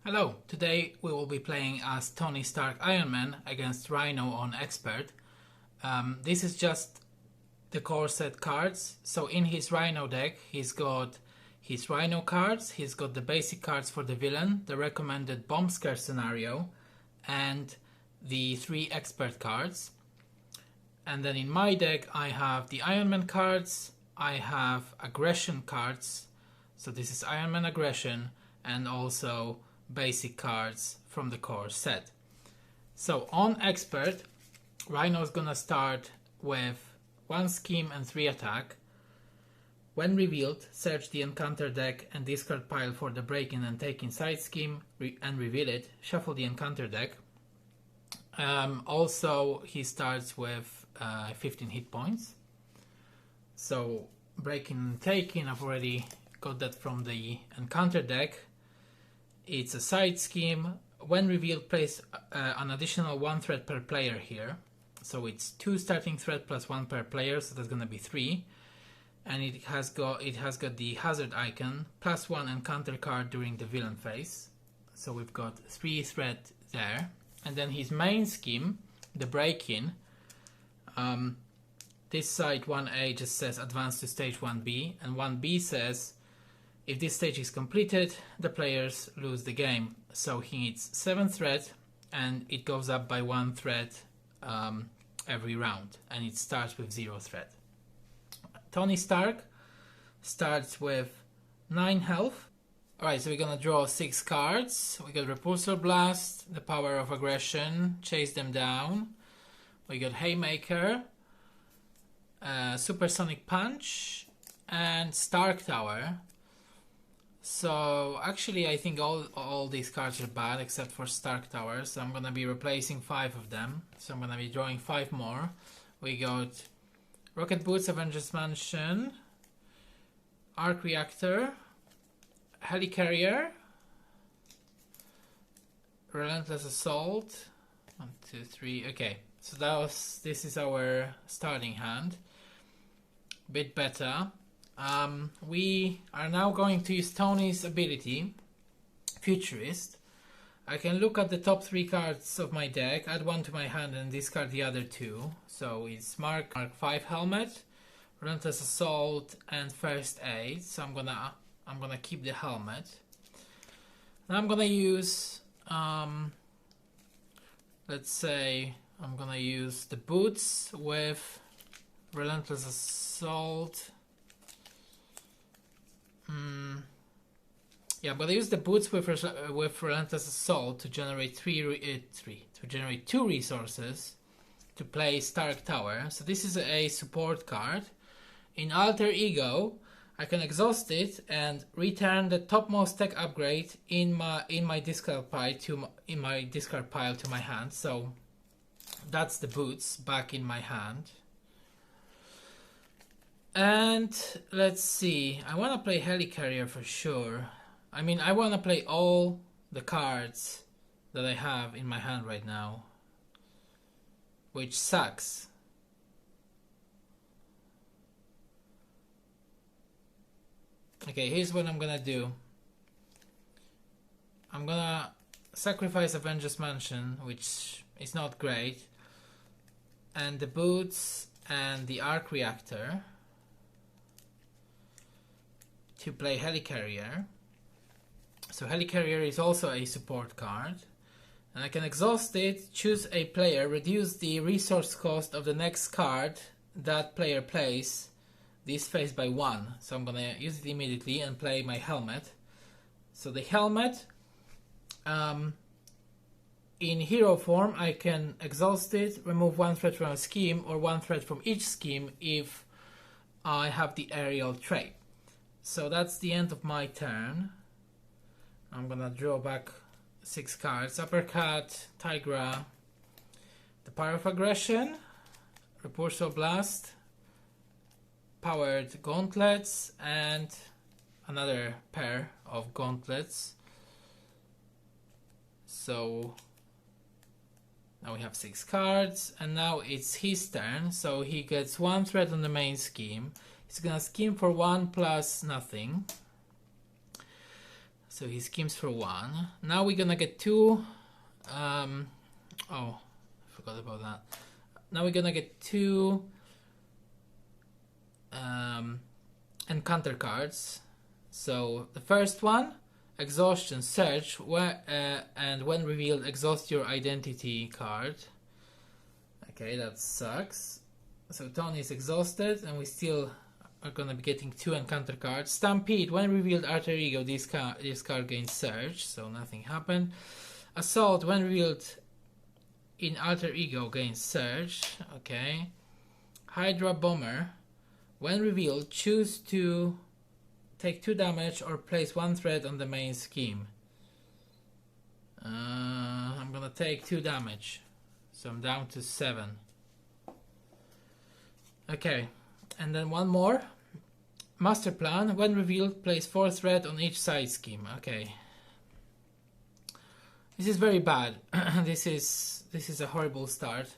Hello, today we will be playing as Tony Stark Iron Man against Rhino on Expert. This is just the core set cards, so in his Rhino deck he's got his Rhino cards, he's got the basic cards for the villain, the recommended bomb scare scenario, and the 3 Expert cards. And then in my deck I have the Iron Man cards, I have aggression cards, so this is Iron Man aggression, and also basic cards from the core set. So on Expert, Rhino is gonna start with 1 scheme and 3 attack. When revealed, search the encounter deck and discard pile for the break-in and take-in side scheme and reveal it. Shuffle the encounter deck. Also, he starts with 15 hit points. So break-in and take-in, I've already got that from the encounter deck. It's a side scheme. When revealed, place an additional 1 threat per player here. So it's 2 starting threat plus 1 per player, so that's gonna be 3. And it has got the hazard icon plus 1 encounter card during the villain phase. So we've got 3 threat there. And then his main scheme, the break-in. This side 1A just says advance to stage 1B, and 1B says if this stage is completed, the players lose the game. So he needs 7 threat, and it goes up by 1 threat every round, and it starts with 0 threat. Tony Stark starts with 9 health. Alright, so we're gonna draw 6 cards. We got Repulsor Blast, the power of aggression, chase them down. We got Haymaker, Supersonic Punch, and Stark Tower. So actually I think all these cards are bad except for Stark Tower, so I'm gonna be replacing 5 of them. So I'm gonna be drawing 5 more. We got Rocket Boots, Avengers Mansion, Arc Reactor, Helicarrier, Relentless Assault. 1, 2, 3. Okay, so this is our starting hand. Bit better. We are now going to use Tony's ability, Futurist. I can look at the top 3 cards of my deck, add 1 to my hand and discard the other 2. So it's Mark 5 Helmet, Relentless Assault, and First Aid. So I'm gonna keep the helmet. Now I'm gonna use let's say I'm gonna use the boots with Relentless Assault. Yeah, I'm gonna use the boots with Relentless Assault to generate 2 resources to play Stark Tower. So this is a support card. In Alter Ego, I can exhaust it and return the topmost tech upgrade in my discard pile to my hand. So that's the boots back in my hand. And let's see, I want to play Helicarrier for sure. I mean, I want to play all the cards that I have in my hand right now, which sucks. Okay, here's what I'm gonna do. I'm gonna sacrifice Avengers Mansion, which is not great, and the boots and the Arc Reactor to play Helicarrier. So Helicarrier is also a support card, and I can exhaust it, choose a player, reduce the resource cost of the next card that player plays this phase by 1. So I'm gonna use it immediately and play my helmet. So the helmet, in hero form, I can exhaust it, remove 1 threat from a scheme or 1 threat from each scheme if I have the aerial trait. So that's the end of my turn. I'm gonna draw back 6 cards. Uppercut, Tigra, the power of aggression, Repulsor Blast, powered gauntlets, and another pair of gauntlets. So now we have 6 cards, and now it's his turn. So he gets 1 threat on the main scheme. He's gonna scheme for 1 plus nothing. So he schemes for 1. Now we're gonna get 2. Oh, I forgot about that. Now we're gonna get 2 encounter cards. So the first one, Exhaustion, search, and when revealed, exhaust your identity card. Okay, that sucks. So Tony is exhausted, and we still are gonna be getting 2 encounter cards. Stampede, when revealed Alter Ego, this card gains search, so nothing happened. Assault, when revealed in Alter Ego, gains search. Okay. Hydra Bomber, when revealed, choose to take 2 damage or place 1 threat on the main scheme. I'm gonna take 2 damage, so I'm down to 7. Okay, and then one more. Master Plan, when revealed, place 4 threat on each side scheme. Okay. This is very bad. This is a horrible start,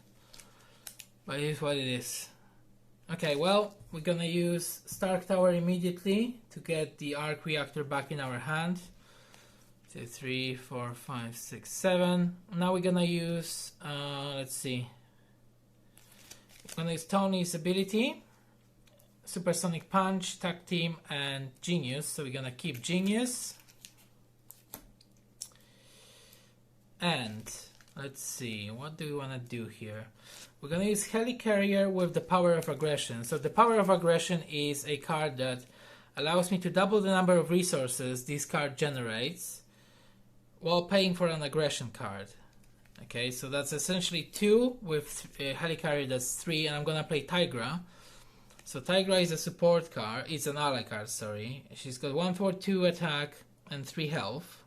but it is what it is. Okay, well, we're gonna use Stark Tower immediately to get the arc reactor back in our hand. 2, 3, 4, 5, 6, 7. Now we're gonna use, let's see. We're gonna use Tony's ability, Supersonic Punch, Tag Team, and Genius. So we're gonna keep Genius. And let's see, what do we wanna do here? We're going to use Helicarrier with the Power of Aggression. So the Power of Aggression is a card that allows me to double the number of resources this card generates while paying for an aggression card. Okay, so that's essentially 2 with Helicarrier, that's 3, and I'm going to play Tigra. So Tigra is a support card, it's an ally card, sorry. She's got 1/4/2 attack and 3 health.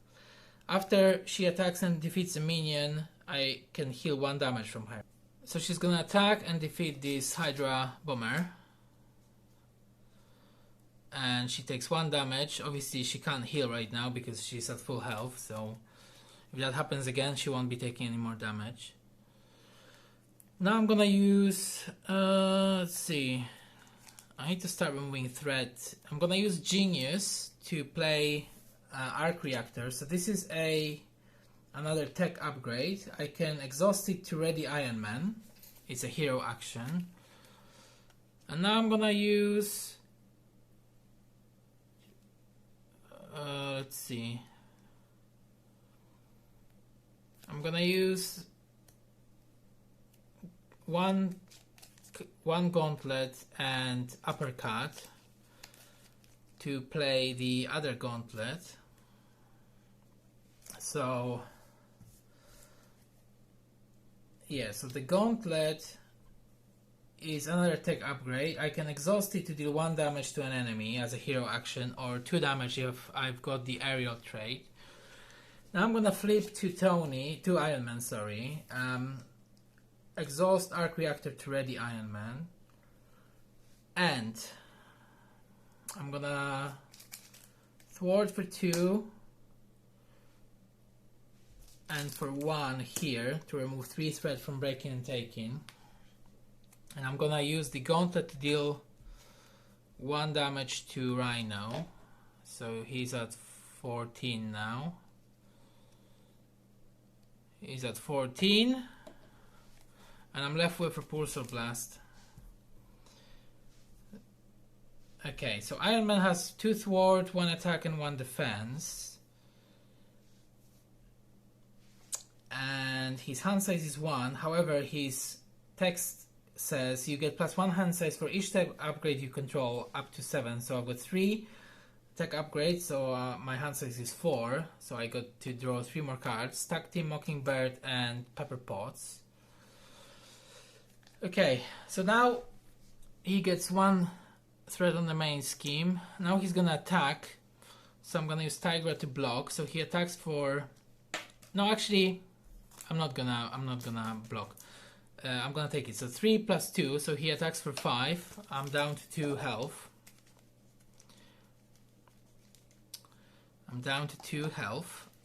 After she attacks and defeats a minion, I can heal 1 damage from her. So she's gonna attack and defeat this Hydra Bomber. And she takes 1 damage. Obviously she can't heal right now because she's at full health, so if that happens again she won't be taking any more damage. Now I'm gonna use, let's see, I need to start removing threat. I'm gonna use Genius to play Arc Reactor. So this is another tech upgrade. I can exhaust it to ready Iron Man. It's a hero action. And now I'm gonna use, let's see, I'm gonna use one gauntlet and uppercut to play the other gauntlet. So yeah, so the gauntlet is another tech upgrade. I can exhaust it to deal 1 damage to an enemy as a hero action, or 2 damage if I've got the aerial trait. Now I'm gonna flip to Iron Man, sorry. Exhaust Arc Reactor to ready Iron Man. And I'm gonna thwart for 2 and for 1 here to remove 3 threat from breaking and taking. And I'm gonna use the gauntlet to deal 1 damage to Rhino. So he's at 14 now. He's at 14. And I'm left with Repulsor Blast. Okay, so Iron Man has 2 thwart, 1 attack and 1 defense. And his hand size is 1. However, his text says you get +1 hand size for each tech upgrade you control up to 7. So I've got 3 tech upgrades, so my hand size is 4. So I got to draw 3 more cards. Tag Team, Mockingbird and Pepper Potts. Okay, so now he gets 1 threat on the main scheme. Now he's gonna attack. So I'm gonna use Tigra to block. So he attacks for, no, actually I'm not gonna block. I'm gonna take it. So 3 + 2, so he attacks for 5. I'm down to 2 health.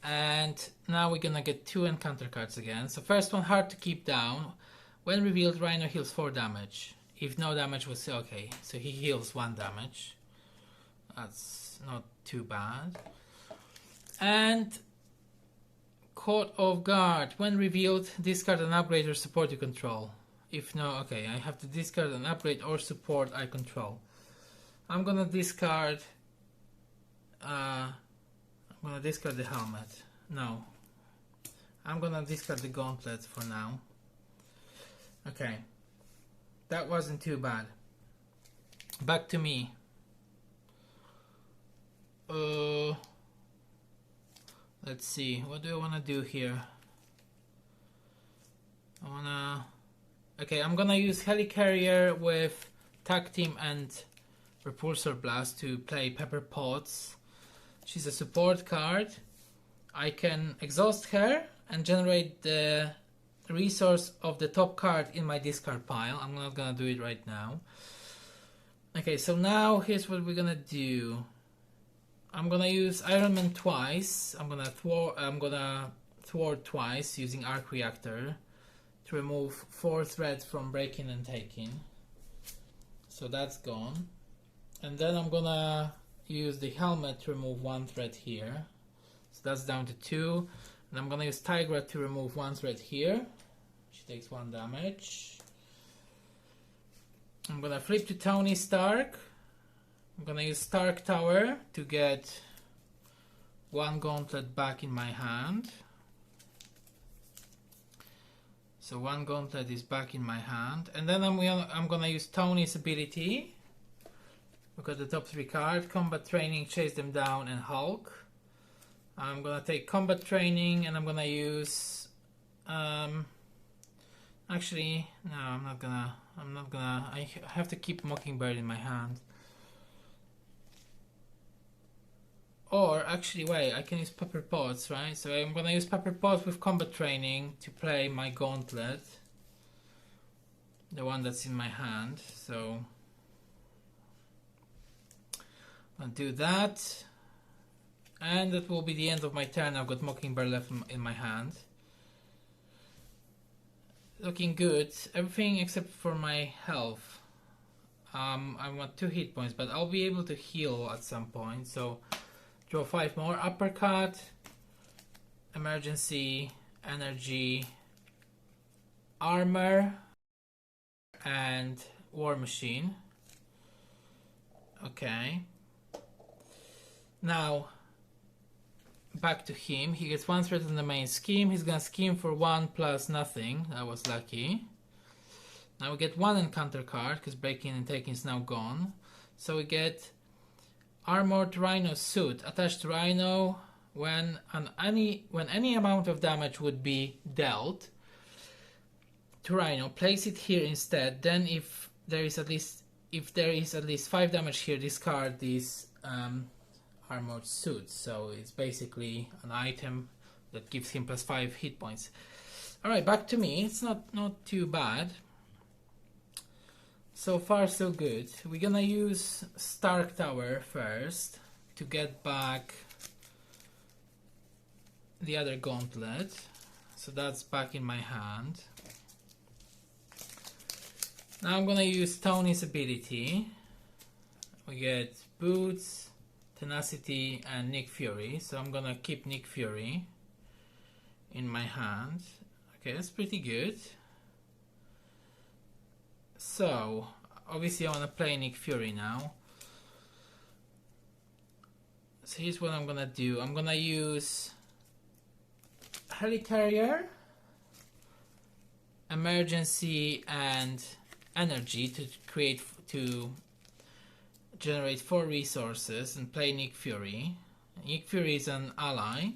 And now we're gonna get 2 encounter cards again. So first one, hard to keep down. When revealed, Rhino heals 4 damage. If no damage was okay, so he heals 1 damage. That's not too bad. And Caught Off Guard. When revealed, discard an upgrade or support you control. If no, okay, I have to discard an upgrade or support I control. I'm gonna discard the helmet. No. I'm gonna discard the gauntlet for now. Okay. That wasn't too bad. Back to me. Let's see, what do I want to do here? Okay, I'm gonna use Helicarrier with Tag Team and Repulsor Blast to play Pepper Potts. She's a support card. I can exhaust her and generate the resource of the top card in my discard pile. I'm not gonna do it right now. Okay, so now here's what we're gonna do. I'm gonna use Iron Man twice. I'm gonna thwart twice using Arc Reactor to remove 4 threads from breaking and taking. So that's gone. And then I'm gonna use the helmet to remove 1 thread here. So that's down to 2. And I'm gonna use Tigra to remove 1 thread here. She takes 1 damage. I'm gonna flip to Tony Stark. I'm gonna use Stark Tower to get 1 gauntlet back in my hand. So 1 gauntlet is back in my hand. And then I'm gonna use Tony's ability. Look at the top 3 cards. Combat Training, Chase Them Down, and Hulk. I'm gonna take Combat Training and I'm gonna use... actually, no, I'm not gonna... I have to keep Mockingbird in my hand. Or actually, wait, I can use Pepper Potts, right? So I'm gonna use Pepper Potts with Combat Training to play my gauntlet, the one that's in my hand. So I'll do that, and that will be the end of my turn. I've got Mockingbird left in my hand. Looking good. Everything except for my health. I want 2 hit points, but I'll be able to heal at some point. So draw 5 more. Uppercut, Emergency, Energy, Armor, and War Machine. Okay. Now, back to him. He gets 1 threat in the main scheme. He's gonna scheme for 1 plus nothing. That was lucky. Now we get 1 encounter card, because breaking and taking is now gone. So we get Armored Rhino Suit attached to Rhino when any amount of damage would be dealt to Rhino. Place it here instead. Then if there is at least 5 damage here, discard this Armored Suit. So it's basically an item that gives him plus 5 hit points. Alright, back to me. It's not too bad. So far so good. We're gonna use Stark Tower first to get back the other gauntlet. So that's back in my hand. Now I'm gonna use Tony's ability. We get Boots, Tenacity, and Nick Fury. So I'm gonna keep Nick Fury in my hand. Okay, that's pretty good. So, obviously I want to play Nick Fury now. So here's what I'm gonna do. I'm gonna use Helicarrier, Emergency, and Energy to generate 4 resources and play Nick Fury. Nick Fury is an ally.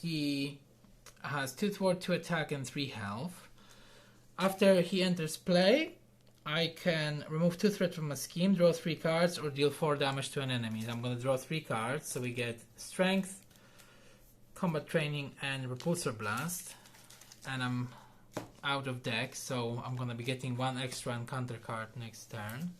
He has 2 thwart, 2 attack, and 3 health. After he enters play, I can remove 2 threats from a scheme, draw 3 cards, or deal 4 damage to an enemy. I'm going to draw 3 cards, so we get Strength, Combat Training, and Repulsor Blast. And I'm out of deck, so I'm going to be getting 1 extra encounter card next turn.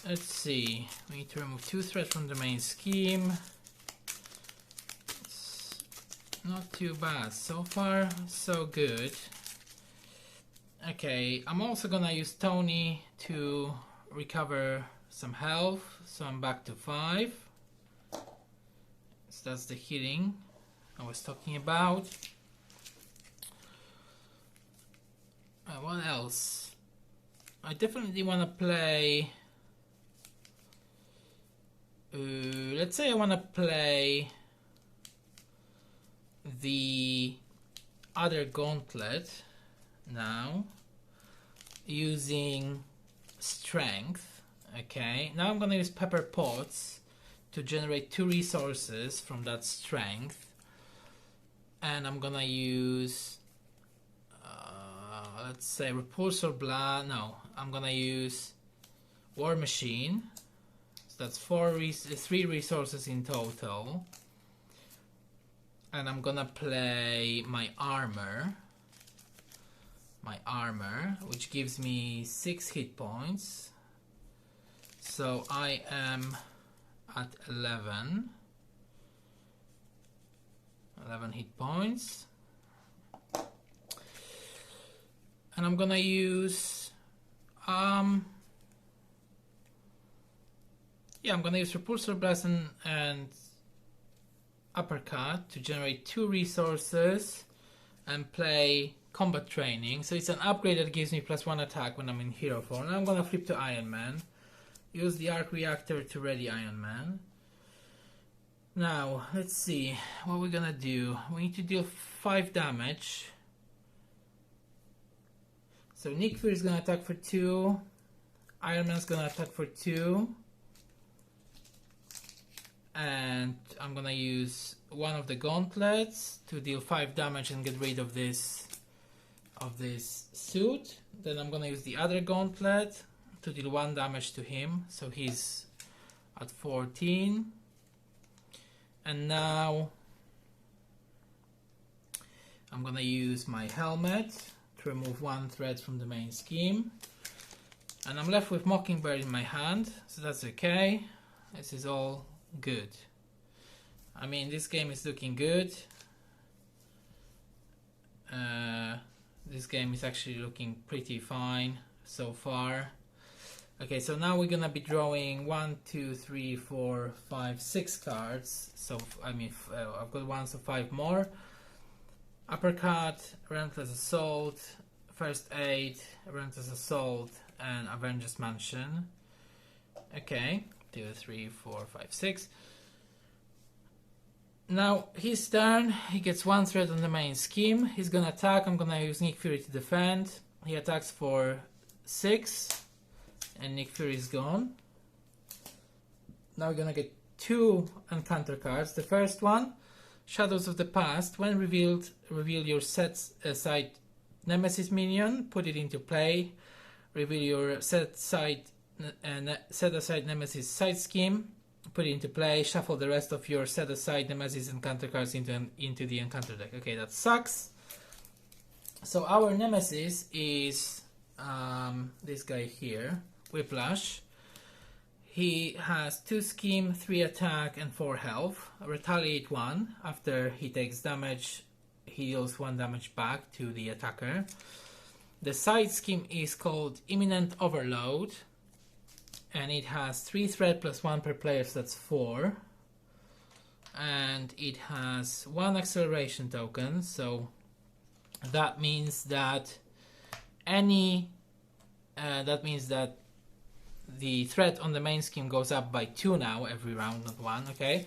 Let's see, we need to remove 2 threats from the main scheme. It's not too bad. So far, so good. Okay, I'm also gonna use Tony to recover some health, so I'm back to 5. So that's the healing I was talking about. What else? I definitely want to play... let's say I want to play the other gauntlet now, using strength. Okay, now I'm gonna use pepper pots to generate 2 resources from that strength, and I'm gonna use let's say Repulsor Blast. No, I'm gonna use War Machine, so that's 3 resources in total, and I'm gonna play my armor, which gives me 6 hit points. So I am at 11 hit points. And I'm gonna use I'm gonna use Repulsor Blast and Uppercut to generate 2 resources and play Combat Training. So it's an upgrade that gives me +1 attack when I'm in hero form. And I'm gonna flip to Iron Man. Use the Arc Reactor to ready Iron Man. Now, let's see what we're gonna do. We need to deal 5 damage. So Nick Fury is gonna attack for 2. Iron Man's gonna attack for 2. And I'm gonna use one of the gauntlets to deal 5 damage and get rid of this suit. Then I'm gonna use the other gauntlet to deal 1 damage to him, so he's at 14. And now I'm gonna use my helmet to remove 1 threat from the main scheme, and I'm left with Mockingbird in my hand, so that's okay. This is all good. I mean, this game is looking good. This game is actually looking pretty fine so far. Okay, so now we're gonna be drawing 1, 2, 3, 4, 5, 6 cards. So I mean, I've got 1, so 5 more. Uppercut, Relentless Assault, First Aid, Relentless Assault, and Avengers Mansion. Okay, 2, 3, 4, 5, 6. Now his turn, he gets 1 threat on the main scheme. He's gonna attack. I'm gonna use Nick Fury to defend. He attacks for 6, and Nick Fury is gone. Now we're gonna get 2 encounter cards. The first one, Shadows of the Past. When revealed, reveal your set aside Nemesis minion, put it into play. Reveal your set aside Nemesis side scheme, put it into play. Shuffle the rest of your set aside Nemesis encounter cards into the encounter deck. Okay, that sucks. So our Nemesis is this guy here, Whiplash. He has 2 scheme, 3 attack, and 4 health. Retaliate 1. After he takes damage, he deals 1 damage back to the attacker. The side scheme is called Imminent Overload, and it has 3 threat plus 1 per player, so that's 4. And it has 1 acceleration token, so that means that the threat on the main scheme goes up by 2 now every round, not 1. Okay,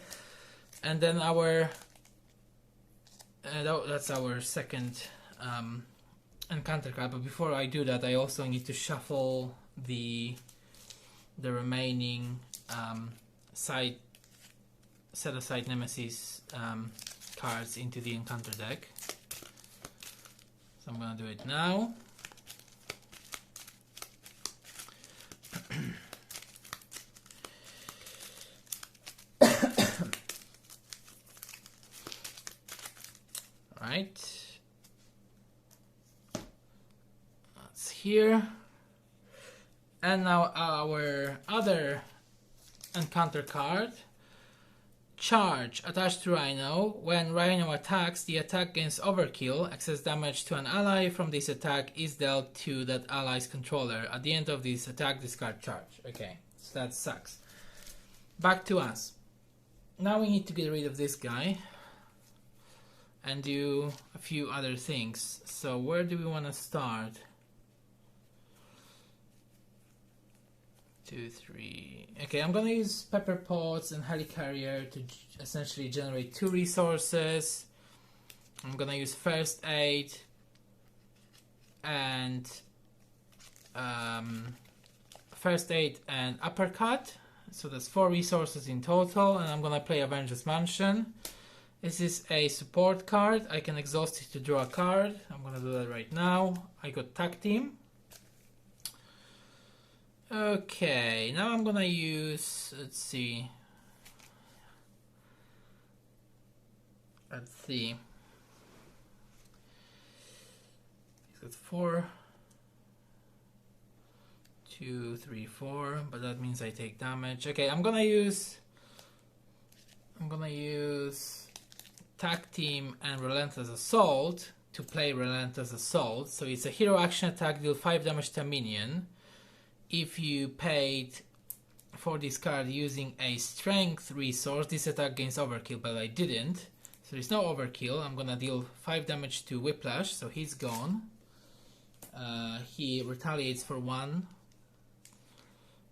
and then our that's our second encounter card. But before I do that, I also need to shuffle the remaining set aside Nemesis cards into the encounter deck. So I'm gonna do it now. Right, that's here. And now our other encounter card charge attached to Rhino. When Rhino attacks, the attack gains overkill. Excess damage to an ally from this attack is dealt to that ally's controller. At the end of this attack, discard charge. Okay, so that sucks. Back to us. Now we need to get rid of this guy and do a few other things. So where do we want to start? 2, 3. Okay, I'm gonna use Pepper Pots and Helicarrier to essentially generate 2 resources. I'm gonna use First Aid and Uppercut. So that's 4 resources in total, and I'm gonna play Avengers Mansion. This is a support card. I can exhaust it to draw a card. I'm gonna do that right now. I got Tag Team. Okay, now I'm gonna use, let's see. He's got 4, 2, 3, 4, but that means I take damage. Okay, I'm gonna use Tag Team and Relentless Assault to play Relentless Assault. So it's a hero action attack, deal 5 damage to a minion. If you paid for this card using a strength resource, this attack gains overkill, but I didn't. So there's no overkill. I'm gonna deal 5 damage to Whiplash, so he's gone. He retaliates for 1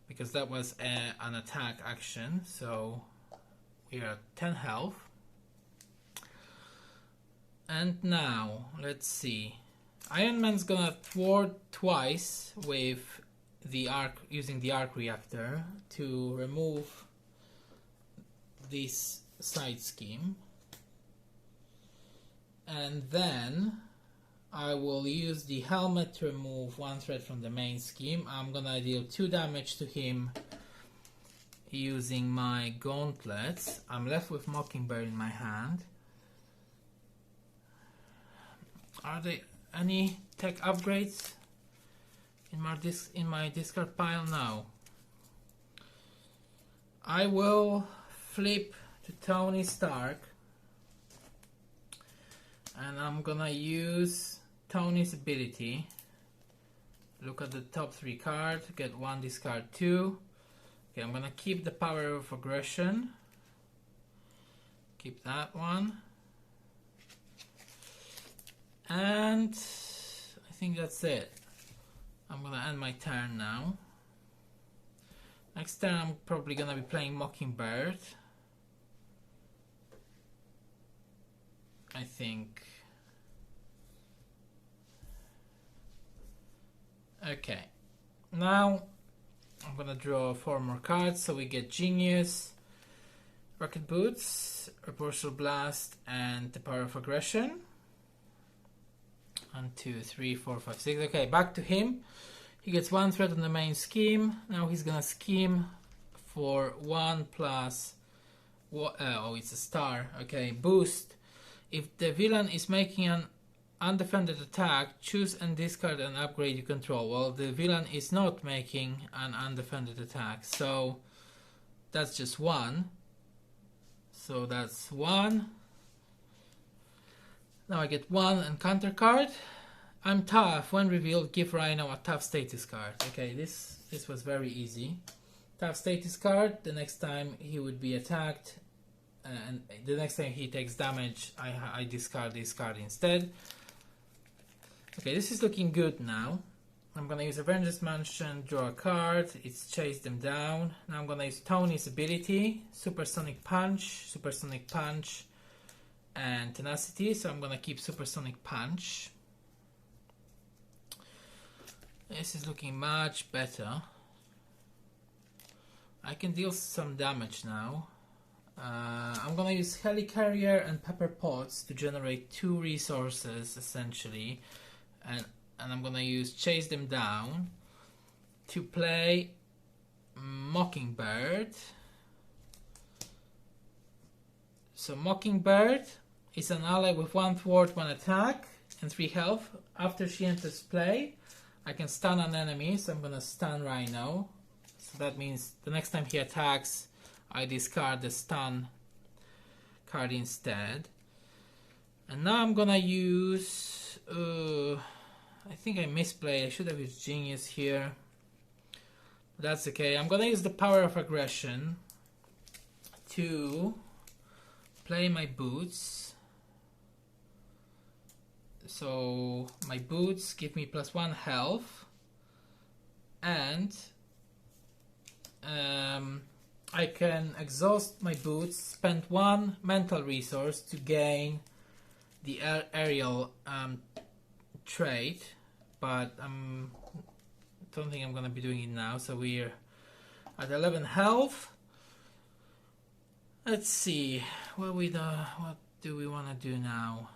because that was an attack action, so we are at 10 health. And now, let's see. Iron Man's gonna thwart twice with the arc, using the arc reactor to remove this side scheme, and then I will use the helmet to remove 1 threat from the main scheme. I'm gonna deal 2 damage to him using my gauntlets. I'm left with Mockingbird in my hand. Are there any tech upgrades in my discard pile? No. I will flip to Tony Stark, and I'm gonna use Tony's ability. Look at the top 3 cards, get 1, discard 2. Okay, I'm gonna keep the power of aggression. Keep that one. And I think that's it. I'm gonna end my turn now. Next turn I'm probably gonna be playing Mockingbird, I think. Okay, now I'm gonna draw 4 more cards, so we get Genius, Rocket Boots, Repulsor Blast, and the Power of Aggression. 1, 2, 3, 4, 5, 6. Okay, back to him. He gets 1 threat on the main scheme. Now he's gonna scheme for 1 plus. Oh, it's a star. Okay, boost. If the villain is making an undefended attack, choose and discard an upgrade you control. Well, the villain is not making an undefended attack, so that's just 1. So that's 1. Now I get 1 and counter card. I'm tough. When revealed, give Rhino a tough status card. Okay, this was very easy. Tough status card. The next time he would be attacked, and the next time he takes damage, I discard this card instead. Okay, this is looking good now. I'm gonna use Avengers Mansion, draw a card. It's chase them down. Now I'm gonna use Tony's ability, Supersonic Punch, and Tenacity. So I'm gonna keep Supersonic Punch. This is looking much better. I can deal some damage now. I'm gonna use Helicarrier and Pepper Pots to generate 2 resources essentially, and I'm gonna use Chase Them Down to play Mockingbird. So Mockingbird is an ally with 1 thwart, 1 attack, and 3 health. After she enters play, I can stun an enemy, so I'm gonna stun Rhino. So that means the next time he attacks, I discard the stun card instead. And now I'm gonna use... I think I misplayed. I should have used Genius here. That's okay. I'm gonna use the Power of Aggression to play my boots. So my boots give me +1 health, and I can exhaust my boots, spend 1 mental resource to gain the aerial trait, but I don't think I'm gonna be doing it now. So we're at 11 health. Let's see what do we want to do now.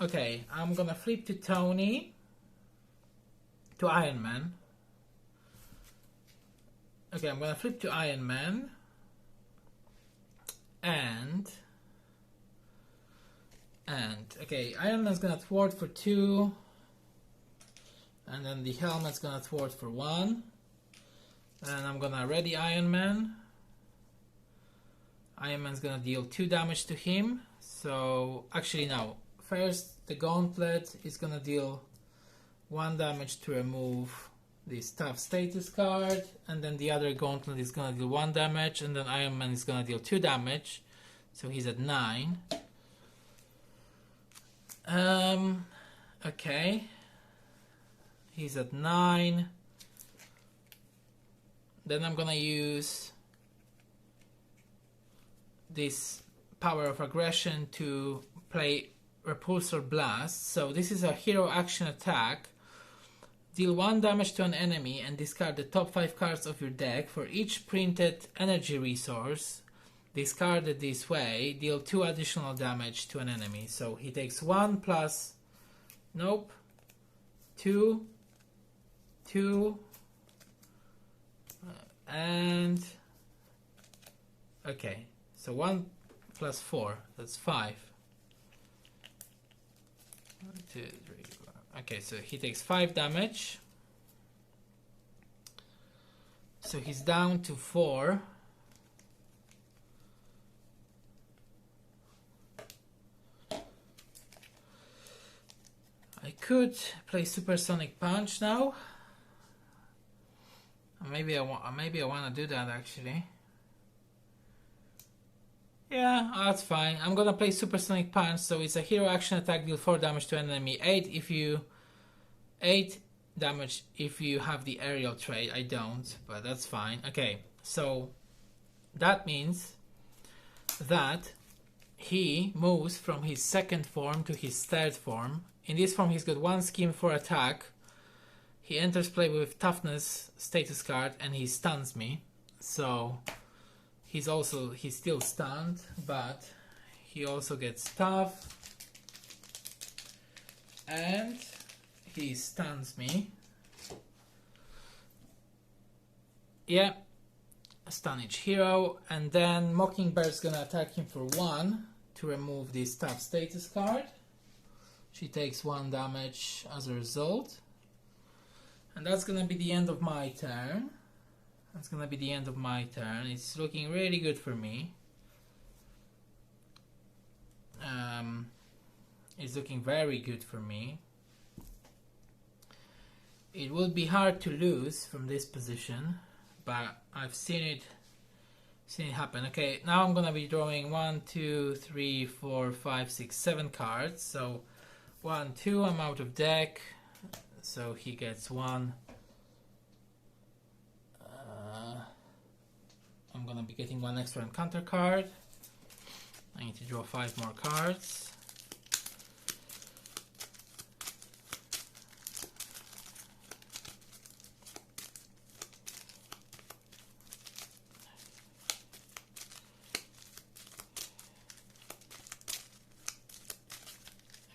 Okay, I'm gonna flip to Tony, to Iron Man. Okay, I'm gonna flip to Iron Man, and okay, Iron Man's gonna thwart for 2, and then the helmet's gonna thwart for 1, and I'm gonna ready Iron Man. Iron Man's gonna deal 2 damage to him. So actually no. First, the gauntlet is gonna deal 1 damage to remove this tough status card, and then the other gauntlet is gonna deal 1 damage, and then Iron Man is gonna deal 2 damage, so he's at 9. Okay, he's at 9. Then I'm gonna use this Power of Aggression to play Repulsor Blast. So this is a hero action attack. Deal 1 damage to an enemy and discard the top 5 cards of your deck. For each printed energy resource discarded this way, deal 2 additional damage to an enemy. So he takes 1 plus, nope, 2, and okay, so 1 plus 4, that's 5. 1, 2, 3, 4. Okay, so he takes 5 damage. So he's down to 4. I could play Supersonic Punch now. Maybe I want to do that actually. Yeah, that's fine. I'm gonna play Supersonic Punch, so it's a hero action attack, deal 4 damage to enemy, 8 damage if you have the aerial trait. I don't, but that's fine. Okay, so that means that he moves from his 2nd form to his 3rd form. In this form he's got 1 scheme for attack. He enters play with toughness status card and he stuns me. So he's still stunned, but he also gets tough and he stuns me. Yeah, stun each hero, and then Mockingbird's gonna attack him for 1 to remove this tough status card. She takes 1 damage as a result. And that's gonna be the end of my turn. It's looking really good for me. It's looking very good for me. It would be hard to lose from this position, but I've seen it happen. Okay, now I'm gonna be drawing 1, 2, 3, 4, 5, 6, 7 cards. So 1, 2, I'm out of deck. So he gets 1. I'm gonna be getting 1 extra encounter card. I need to draw 5 more cards.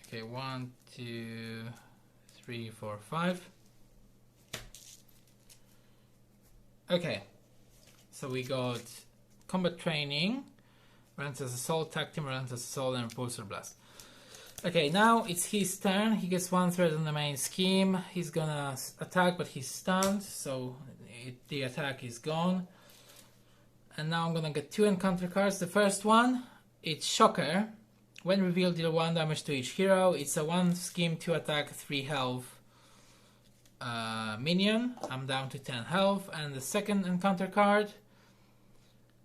Okay, 1, 2, 3, 4, 5. Okay, so we got combat training, Relentless Assault, Tag Team, Relentless Assault, and Repulsor Blast. Okay, now it's his turn. He gets 1 threat on the main scheme. He's gonna attack, but he's stunned, so the attack is gone. And now I'm gonna get 2 encounter cards. The first one, it's Shocker. When revealed, deal 1 damage to each hero. It's a 1 scheme, 2 attack, 3 health minion. I'm down to 10 health. And the second encounter card,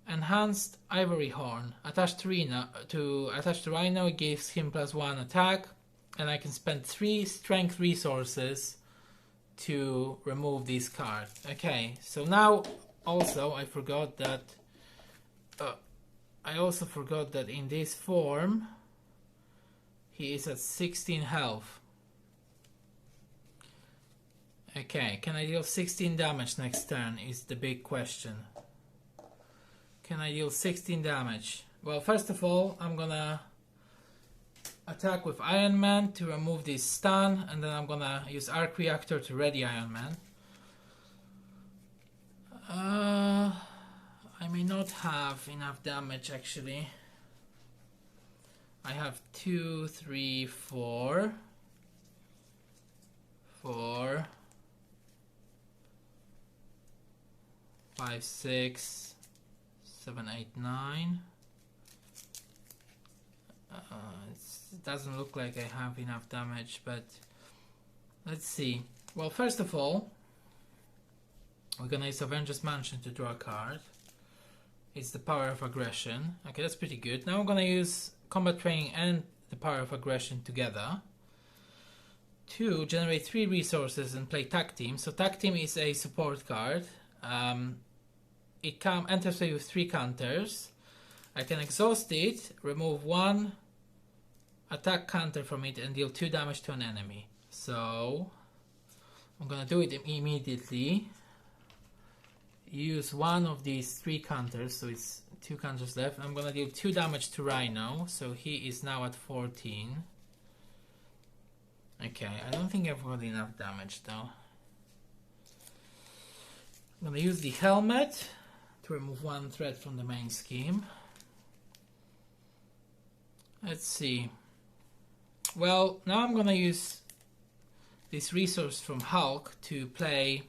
Enhanced Ivory Horn. Attached to Rhino, it gives him +1 attack. And I can spend 3 strength resources to remove this card. Okay, so now also I forgot that in this form he is at 16 health. Okay, can I deal 16 damage next turn is the big question. Can I deal 16 damage? Well, first of all, I'm gonna attack with Iron Man to remove this stun, and then I'm gonna use Arc Reactor to ready Iron Man. I may not have enough damage actually. I have 2, 3, 4, 4, 5, 6, 7, 8, 9. It doesn't look like I have enough damage, but let's see. Well, first of all, we're gonna use Avengers Mansion to draw a card. It's the Power of Aggression. Okay, that's pretty good. Now I'm gonna use Combat Training and the Power of Aggression together to generate 3 resources and play Tag Team. So Tag Team is a support card. It enters play with 3 counters. I can exhaust it, remove 1 attack counter from it, and deal 2 damage to an enemy. So I'm gonna do it immediately. Use one of these 3 counters, so it's 2 counters left. I'm gonna deal 2 damage to Rhino, so he is now at 14. Okay, I don't think I've got enough damage though. I'm gonna use the helmet to remove 1 threat from the main scheme. Let's see. Well, now I'm gonna use this resource from Hulk to play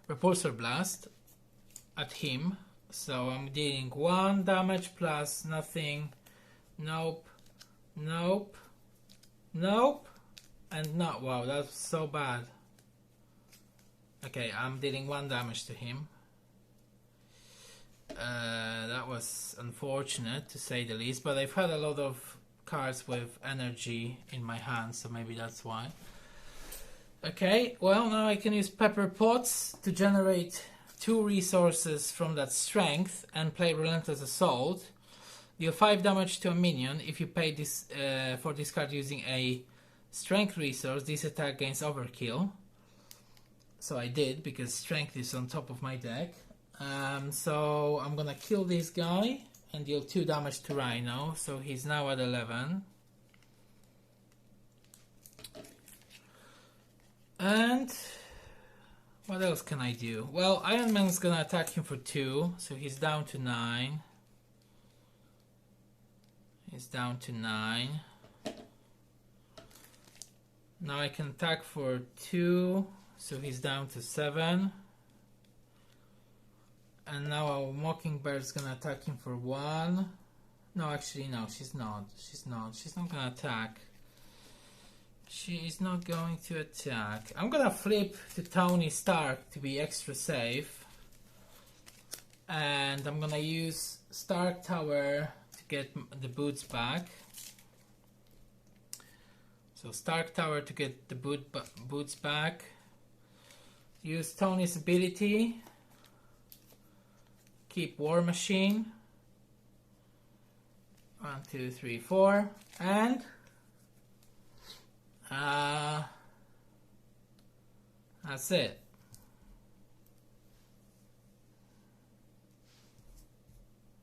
Repulsor Blast at him. So I'm dealing 1 damage plus nothing. Nope. Nope. Nope. And no. Wow, that's so bad. Okay, I'm dealing 1 damage to him. That was unfortunate to say the least, but I've had a lot of cards with energy in my hand, so maybe that's why. Okay, well, now I can use Pepper Pots to generate 2 resources from that strength and play Relentless Assault. Deal 5 damage to a minion. If you pay this for this card using a strength resource, this attack gains overkill. So I did, because strength is on top of my deck. So I'm gonna kill this guy and deal 2 damage to Rhino, so he's now at 11. And what else can I do? Well, Iron Man's gonna attack him for 2, so he's down to 9. He's down to 9. Now I can attack for 2, so he's down to 7. And now our Mockingbird's gonna attack him for 1. No, actually, no, she's not. She's not gonna attack. She is not going to attack. I'm gonna flip to Tony Stark to be extra safe. And I'm gonna use Stark Tower to get the boots back. So Stark Tower to get the boots back. Use Tony's ability. Keep War Machine. 1, 2, 3, 4. And that's it.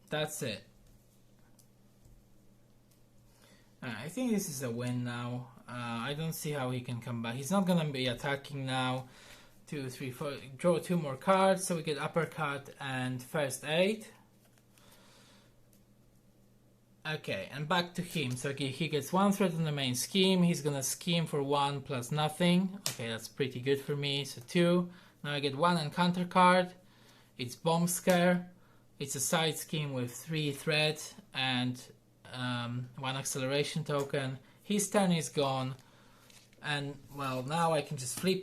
That's it. I think this is a win now. I don't see how he can come back. He's not gonna be attacking now. 2, 3, 4. Draw 2 more cards, so we get Uppercut and First Aid. Okay, and back to him. So he gets 1 threat in the main scheme. He's gonna scheme for 1 plus nothing. Okay, that's pretty good for me. So 2. Now I get 1 encounter card. It's Bomb Scare. It's a side scheme with 3 thread and 1 acceleration token. His turn is gone, and well, now I can just flip,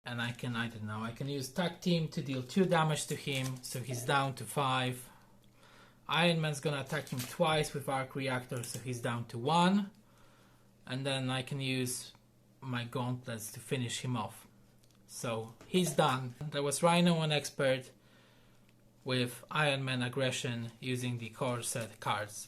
and I don't know, I can use Tag Team to deal 2 damage to him, so he's down to 5. Iron Man's gonna attack him twice with Arc Reactor, so he's down to 1. And then I can use my gauntlets to finish him off. So he's done. That was Rhino on Expert with Iron Man Aggression using the core set cards.